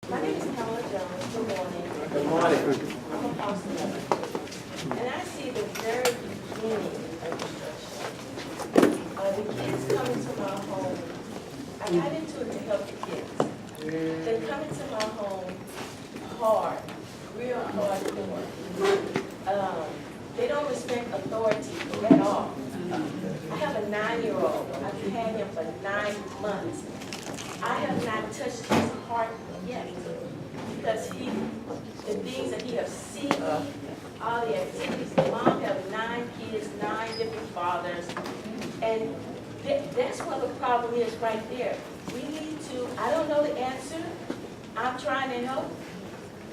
My name is Pamela Jones. Good morning. Good morning. I'm a foster mother. And I see the very beginning of destruction. The kids come into my home. I got into it to help the kids. They come into my home hard, real hardcore. They don't respect authority at all. I have a 9-year-old. I've had him for 9 months. I have not touched his heart yet because the things that he has seen, all the activities. The mom has 9 kids, 9 different fathers, and that's what the problem is right there. We need to, I don't know the answer. I'm trying to help,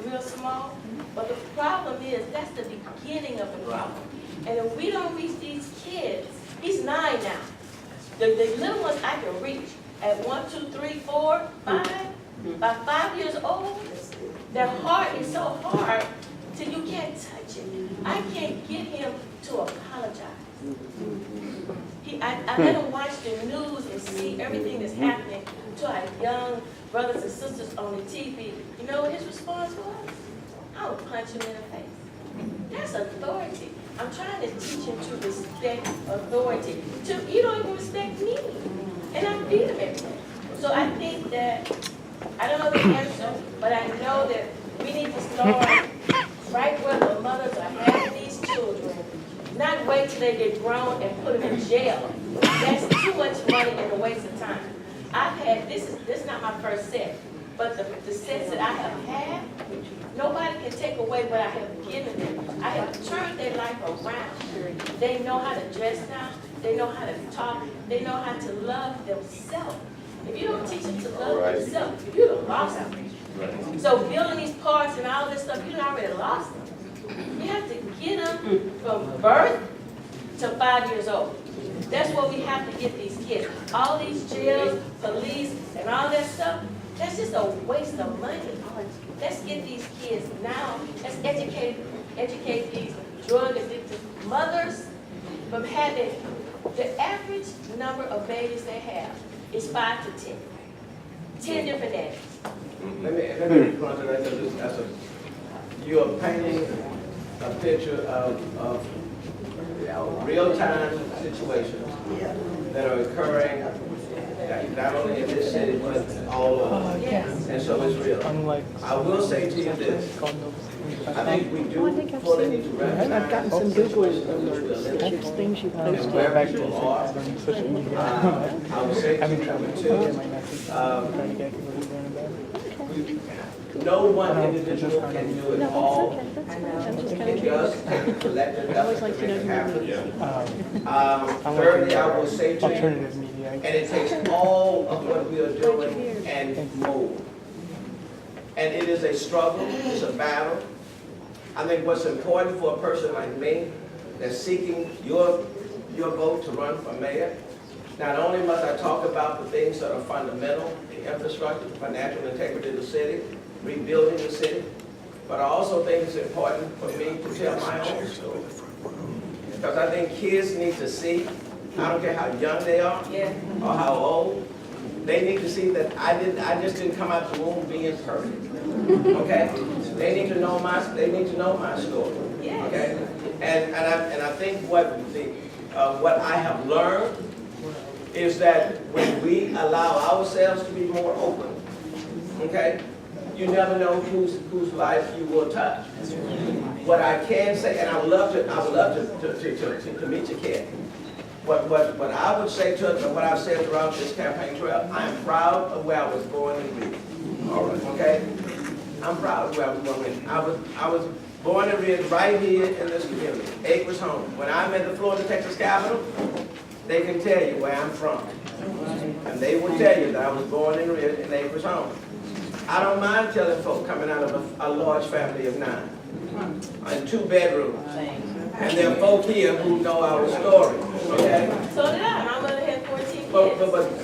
real small, but the problem is that's the beginning of the problem. And if we don't reach these kids, he's 9 now. The little ones I can reach at 1, 2, 3, 4, 5. By 5 years old, their heart is so hard till you can't touch it. I can't get him to apologize. I let him watch the news and see everything that's happening to our young brothers and sisters on the TV. You know what his response was? I would punch him in the face. That's authority. I'm trying to teach him to respect authority. You don't even respect me. And I beat him every day. So I think that, I don't know the answer, but I know that we need to start right where the mothers are having these children. Not wait till they get grown and put them in jail. That's too much money and a waste of time. I've had, this is not my first set, but the sets that I have had, nobody can take away what I have given them. I have turned their life around. They know how to dress now. They know how to talk. They know how to love themselves. If you don't teach them to love themselves, you'd have lost them. So building these parks and all this stuff, you'd already lost them. You have to get them from birth to 5 years old. That's what we have to get these kids. All these jails, police, and all that stuff, that's just a waste of money. Let's get these kids now. Let's educate these drug addicted mothers from having, the average number of babies they have is 5 to 10. 10 different daddies. Let me respond to that. You are painting a picture of real-time situations that are occurring not only in this city but all over. Yes. And so it's real. I will say to you this. I think we do fully need to recognize. I've gotten some Google alerts, things you posted. Where people are. I would say to you, no one individual can do it all. I'm just kind of It curious. does take a collective I always effort like to to know make it who happen. you're Thirdly, I will say to you, Alternative media. and it takes all of what we are doing and more. And it is a struggle, it's a battle. I think what's important for a person like me that's seeking your vote to run for mayor, not only must I talk about the things that are fundamental, the infrastructure, the financial integrity of the city, rebuilding the city, but I also think it's important for me to tell my own story. Because I think kids need to see, I don't care how young they are or how old, they need to see that I just didn't come out the womb being perfect. Okay? They need to know my story. Okay? And I think what I have learned is that when we allow ourselves to be more open, okay, you never know whose life you will touch. What I can say, and I would love to meet your kid. What I would say to them, and what I've said throughout this campaign trail, I am proud of where I was born and raised. All right, okay? I'm proud of where I was born and raised. I was born and raised right here in this community. Acres home. When I'm at the Florida, Texas Capitol, they can tell you where I'm from. And they will tell you that I was born and raised in Acres home. I don't mind telling folks coming out of a large family of 9 and 2 bedrooms. And there are folk here who know our story. Okay? So did I. My mother had 14 kids.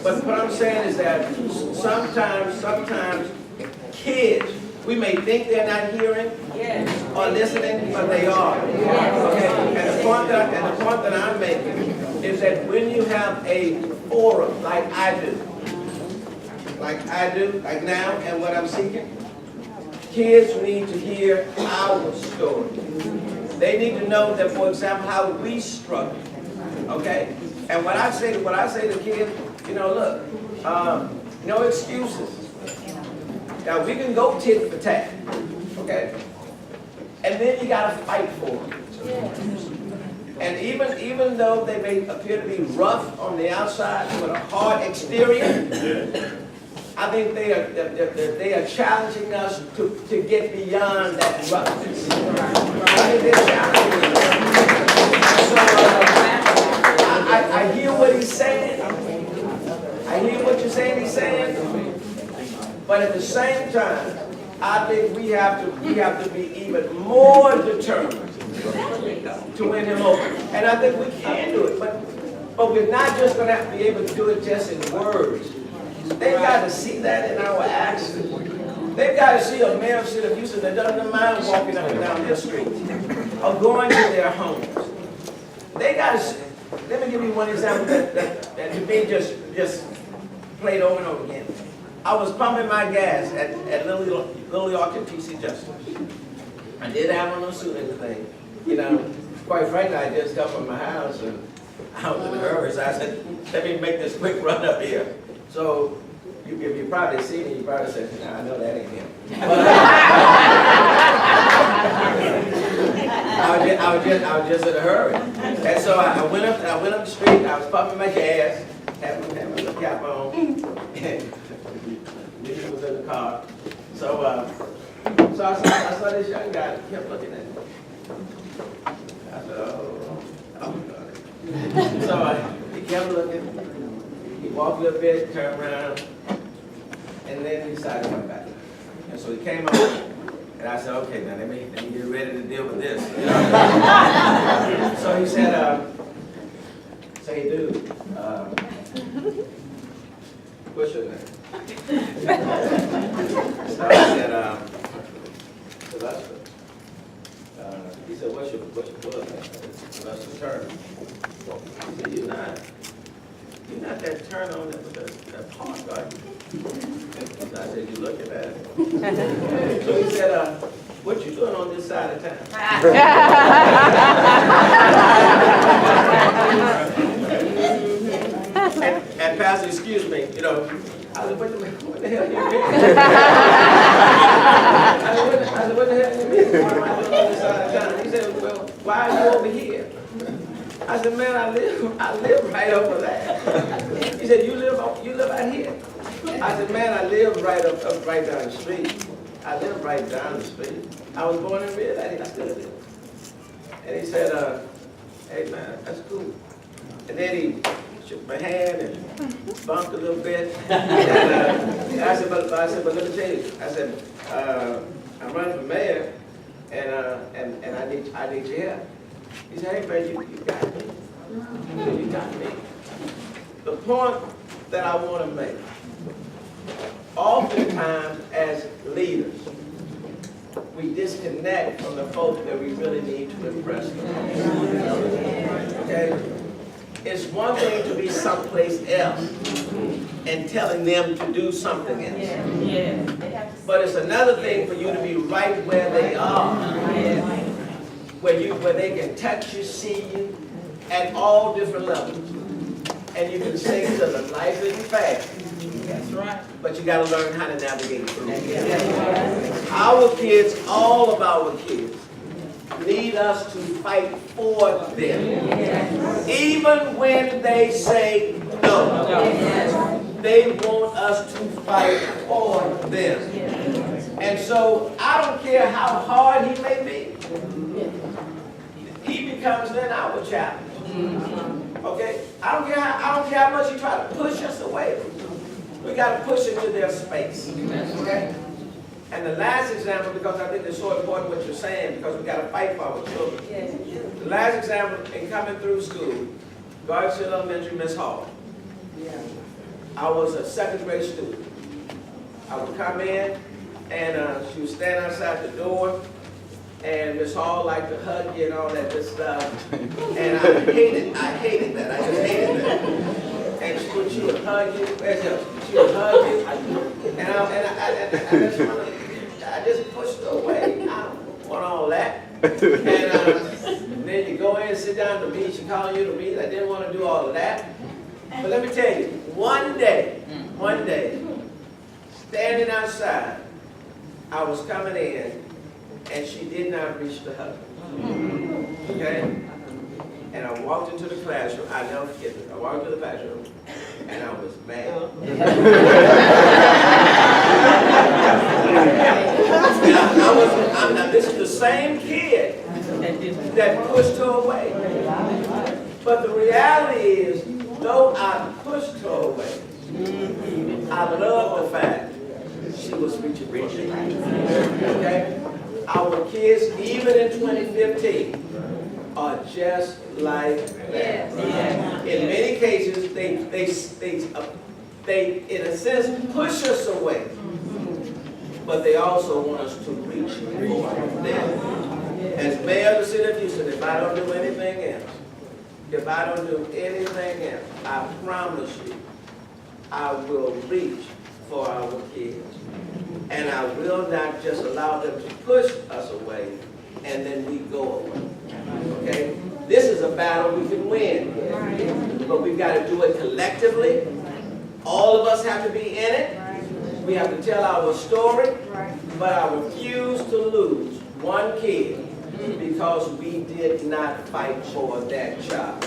But what I'm saying is that sometimes kids, we may think they're not hearing or listening, but they are. Okay? And the point that I'm making is that when you have a forum like I do, like now, and what I'm seeking, Kids need to hear our story. They need to know that, for example, how we struggle. Okay? And what I say to kids, you know, look, no excuses. Now we can go tit for tat. Okay? And then you gotta fight for them. And even though they may appear to be rough on the outside with a hard exterior, I think they are challenging us to get beyond that roughness. I think they're challenging us. So I hear what he's saying. I hear what you're saying he's saying. But at the same time, I think we have to be even more determined to win him over. And I think we can do it. But we're not just going to have to be able to do it just in words. They've got to see that in our actions. They've got to see a mayor of the city of Houston that doesn't mind walking up and down their streets or going to their homes. They got to see. Let me give you one example that to me just played over and over again. I was pumping my gas at Little York and TC Justice. I did have on no suit and everything. You know, quite frankly, I just got from my house and I was in a hurry, so I said, let me make this quick run up here. So you probably seen it, you probably said, nah, I know that ain't him. I was just in a hurry. And so I went up the street, I was pumping my gas, had my little cap on, and Nikki was in the car. So I saw this young guy, he kept looking at me. I said, oh God. So he kept looking. He walked a little bit, turned around, and then he decided to come back. And so he came up, and I said, okay, now let me get ready to deal with this. So he said, say, dude, what's your name? So I said, Sylvester. He said, what's your blood name? Sylvester Turner. He said, you're not that turn on that park, are you? I said, you looking at it. So he said, what you doing on this side of town? and Pastor, excuse me, you know, I said, what the hell you mean? I said, what the hell you mean? Why am I doing on this side of town? He said, well, why are you over here? I said, man, I live right over there. He said, you live out here? I said, man, I live right down the street. I live right down the street. I was born and reared. I still live. And he said, hey man, that's cool. And then he shook my hand and bumped a little bit. And I said, but let me tell you. I said, I'm running for mayor, and I need your help. He said, hey man, you got me. He said, you got me. The point that I want to make, oftentimes as leaders, we disconnect from the folk that we really need to impress them. Okay? It's one thing to be someplace else and telling them to do something else. But it's another thing for you to be right where they are. Where they can touch you, see you at all different levels. And you can sing to them. Life isn't fast. That's right. But you got to learn how to navigate through it. Our kids, all of our kids, need us to fight for them. Even when they say no. They want us to fight for them. And so I don't care how hard he may be. He becomes then our challenge. Okay? I don't care how much you try to push us away. We got to push into their space. Okay? And the last example, because I think it's so important what you're saying, because we got to fight for our children. The last example, in coming through school, Garfield Elementary, Miss Hall. I was a second grade student. I would come in, and she would stand outside the door, and Miss Hall liked to hug you and all that good stuff. And I hated that. I just hated that. And she would hug you. She would hug you. And I just push And then you go in and sit down to meet, she calling you to meet. I didn't want to do all of that. But let me tell you, one day, standing outside, I was coming in, and she did not reach the husband. Okay? And I walked into the classroom. I never forget this. I walked into the classroom, and I was mad. This is the same kid that pushed her away. But the reality is, though I pushed her away, I love the fact she was reaching for me. Okay? Our kids, even in 2015, are just like that. In many cases, they in a sense, push us away. But they also want us to reach for them. As mayor of the city of Houston, if I don't do anything else, I promise you, I will reach for our kids. And I will not just allow them to push us away, and then we go away. Okay? This is a battle we can win. But we've got to do it collectively. All of us have to be in it. We have to tell our story. But I refuse to lose one kid because we did not fight for that child.